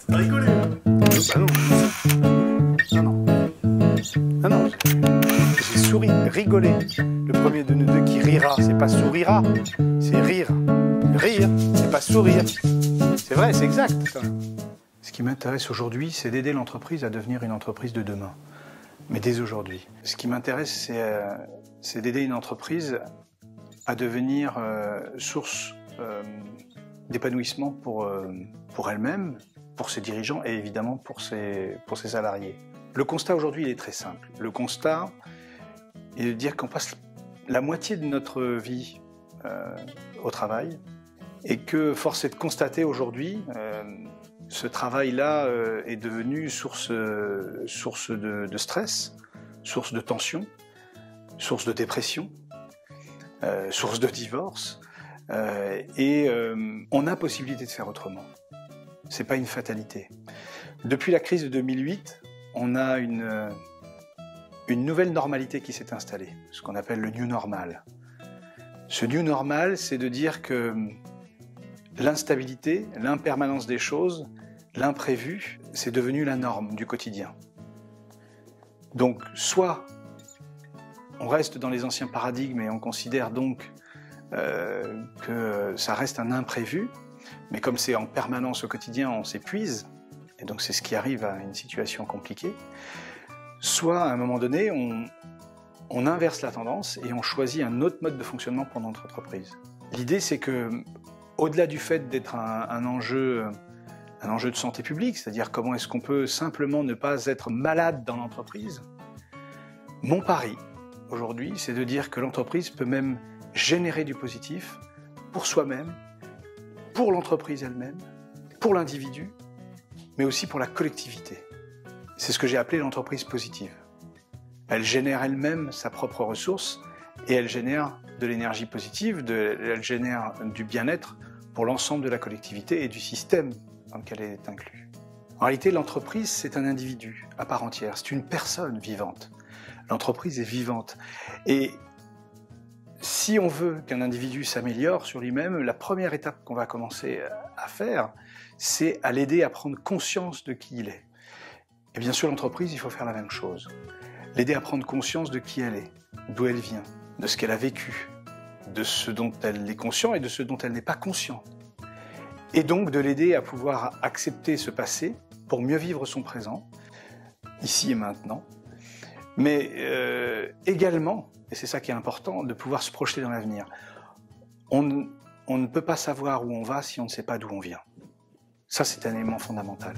Rigoler, hein? Bah non. Non, non. Non, non. J'ai souri, rigolé. Le premier de nous deux qui rira, c'est pas sourira, c'est rire. Rire, c'est pas sourire. C'est vrai, c'est exact. Ça. Ce qui m'intéresse aujourd'hui, c'est d'aider l'entreprise à devenir une entreprise de demain. Mais dès aujourd'hui. Ce qui m'intéresse, c'est d'aider une entreprise à devenir source d'épanouissement pour elle-même, pour ses dirigeants et évidemment pour ses salariés. Le constat aujourd'hui, il est très simple. Le constat est de dire qu'on passe la moitié de notre vie au travail et que force est de constater aujourd'hui, ce travail-là est devenu source de stress, source de tension, source de dépression, source de divorce, et on a possibilité de faire autrement. C'est pas une fatalité. Depuis la crise de 2008, on a une nouvelle normalité qui s'est installée, ce qu'on appelle le new normal. Ce new normal, c'est de dire que l'instabilité, l'impermanence des choses, l'imprévu, c'est devenu la norme du quotidien. Donc, soit on reste dans les anciens paradigmes et on considère donc que ça reste un imprévu, mais comme c'est en permanence au quotidien, on s'épuise, et donc c'est ce qui arrive à une situation compliquée. Soit, à un moment donné, on inverse la tendance et on choisit un autre mode de fonctionnement pour notre entreprise. L'idée, c'est que, au-delà du fait d'être un enjeu de santé publique, c'est-à-dire comment est-ce qu'on peut simplement ne pas être malade dans l'entreprise, mon pari, aujourd'hui, c'est de dire que l'entreprise peut même générer du positif pour soi-même, pour l'entreprise elle-même, pour l'individu, mais aussi pour la collectivité. C'est ce que j'ai appelé l'entreprise positive. Elle génère elle-même sa propre ressource et elle génère de l'énergie positive, elle génère du bien-être pour l'ensemble de la collectivité et du système dans lequel elle est inclue. En réalité, l'entreprise, c'est un individu à part entière, c'est une personne vivante. L'entreprise est vivante. Et si on veut qu'un individu s'améliore sur lui-même, la première étape qu'on va commencer à faire, c'est à l'aider à prendre conscience de qui il est. Et bien sûr, l'entreprise, il faut faire la même chose. L'aider à prendre conscience de qui elle est, d'où elle vient, de ce qu'elle a vécu, de ce dont elle est consciente et de ce dont elle n'est pas consciente. Et donc de l'aider à pouvoir accepter ce passé pour mieux vivre son présent, ici et maintenant, mais également, et c'est ça qui est important, de pouvoir se projeter dans l'avenir. On ne peut pas savoir où on va si on ne sait pas d'où on vient. Ça, c'est un élément fondamental.